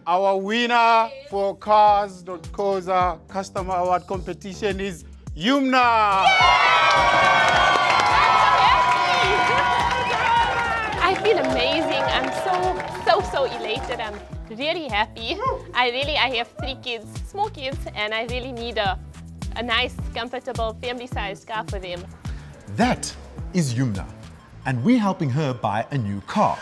Our winner for Cars.coza Customer Award competition is Yumna. I feel amazing. I'm so elated. I'm really happy. I have 3 kids, small kids, and I really need a nice, comfortable, family-sized car for them. That is Yumna, and we're helping her buy a new car.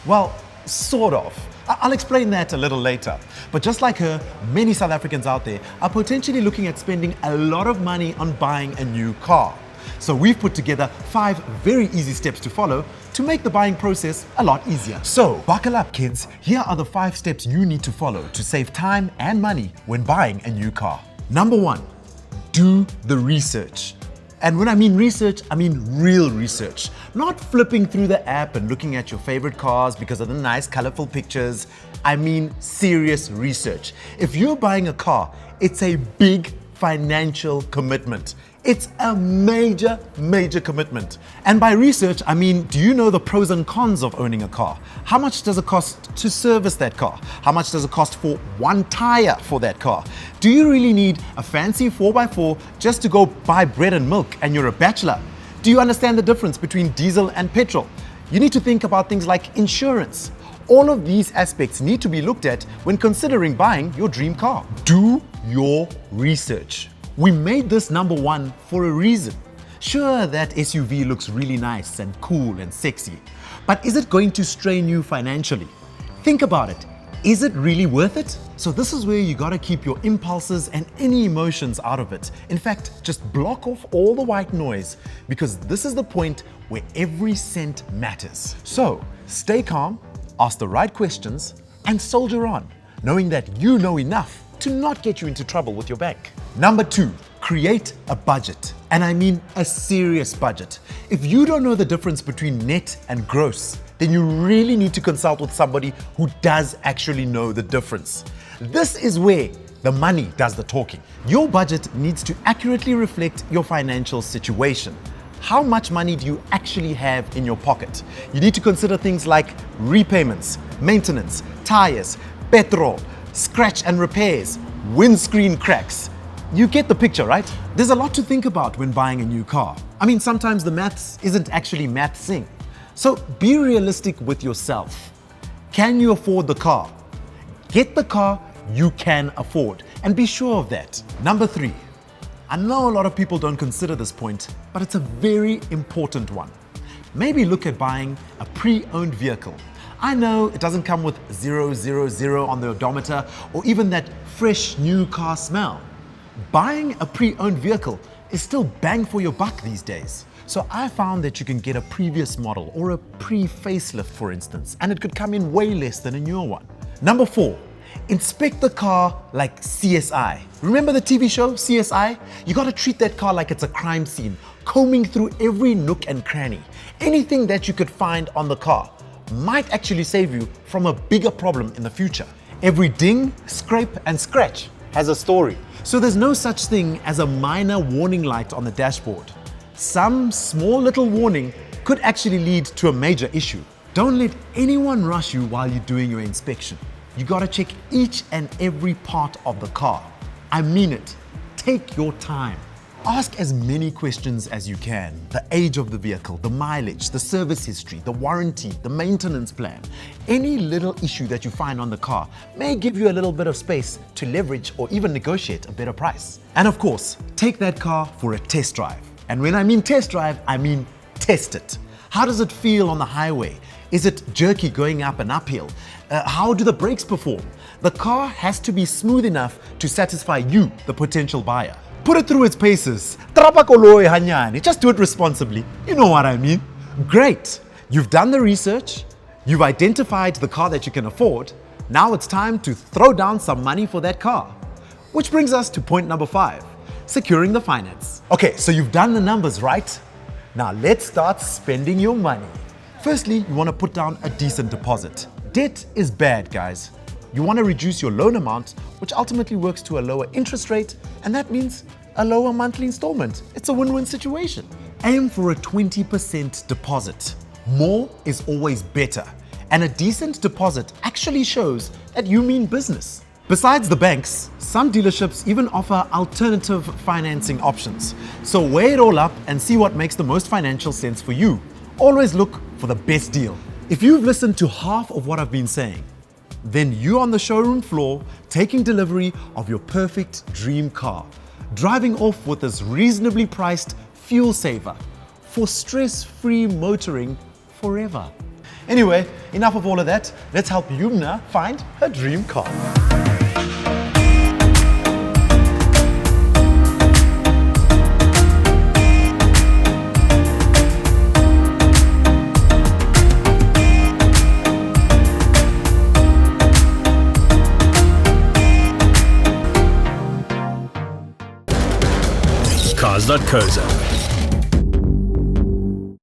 Well, sort of. I'll explain that a little later. But just like her, many South Africans out there are potentially looking at spending a lot of money on buying a new car. So we've put together 5 very easy steps to follow to make the buying process a lot easier. So buckle up, kids. Here are the 5 steps you need to follow to save time and money when buying a new car. Number 1, do the research. And when I mean research, I mean real research. Not flipping through the app and looking at your favorite cars because of the nice colorful pictures. I mean serious research. If you're buying a car, it's a big financial commitment. It's a major commitment. And by research, I mean, do you know the pros and cons of owning a car? How much does it cost to service that car? How much does it cost for one tire for that car? Do you really need a fancy 4x4 just to go buy bread and milk and you're a bachelor? Do you understand the difference between diesel and petrol? You need to think about things like insurance. All of these aspects need to be looked at when considering buying your dream car. Do your research. We made this number 1 for a reason. Sure, that SUV looks really nice and cool and sexy, but is it going to strain you financially? Think about it. Is it really worth it? So this is where you gotta keep your impulses and any emotions out of it. In fact, just block off all the white noise because this is the point where every cent matters. So stay calm, ask the right questions, and soldier on, knowing that you know enough to not get you into trouble with your bank. Number 2, create a budget. And I mean a serious budget. If you don't know the difference between net and gross, then you really need to consult with somebody who does actually know the difference. This is where the money does the talking. Your budget needs to accurately reflect your financial situation. How much money do you actually have in your pocket? You need to consider things like repayments, maintenance, tires, petrol, scratch and repairs, windscreen cracks. You get the picture, right? There's a lot to think about when buying a new car. I mean, sometimes the maths isn't actually mathsing. So be realistic with yourself. Can you afford the car? Get the car you can afford, and be sure of that. Number 3, I know a lot of people don't consider this point, but it's a very important one. Maybe look at buying a pre-owned vehicle. I know it doesn't come with 000 on the odometer or even that fresh new car smell. Buying a pre-owned vehicle is still bang for your buck these days. So I found that you can get a previous model or a pre-facelift, for instance, and it could come in way less than a newer one. Number 4, inspect the car like CSI. Remember the TV show CSI? You gotta treat that car like it's a crime scene, combing through every nook and cranny. Anything that you could find on the car might actually save you from a bigger problem in the future. Every ding, scrape, and scratch has a story. So there's no such thing as a minor warning light on the dashboard. Some small little warning could actually lead to a major issue. Don't let anyone rush you while you're doing your inspection. You gotta check each and every part of the car. I mean it. Take your time. Ask as many questions as you can. The age of the vehicle, the mileage, the service history, the warranty, the maintenance plan. Any little issue that you find on the car may give you a little bit of space to leverage or even negotiate a better price. And of course, take that car for a test drive. And when I mean test drive, I mean test it. How does it feel on the highway? Is it jerky going up and uphill? How do the brakes perform? The car has to be smooth enough to satisfy you, the potential buyer. Put it through its paces. Trapa koloi hanyane. Just do it responsibly. You know what I mean. Great. You've done the research. You've identified the car that you can afford. Now it's time to throw down some money for that car. Which brings us to point number 5, securing the finance. Okay, so you've done the numbers, right? Now let's start spending your money. Firstly, you want to put down a decent deposit. Debt is bad, guys. You want to reduce your loan amount, which ultimately works to a lower interest rate, and that means a lower monthly installment. It's a win-win situation. Aim for a 20% deposit. More is always better. And a decent deposit actually shows that you mean business. Besides the banks, some dealerships even offer alternative financing options. So weigh it all up and see what makes the most financial sense for you. Always look for the best deal. If you've listened to half of what I've been saying, then you're on the showroom floor taking delivery of your perfect dream car, driving off with this reasonably priced fuel saver for stress-free motoring forever. Anyway, enough of all of that. Let's help Yumna find her dream car. Cars.coza.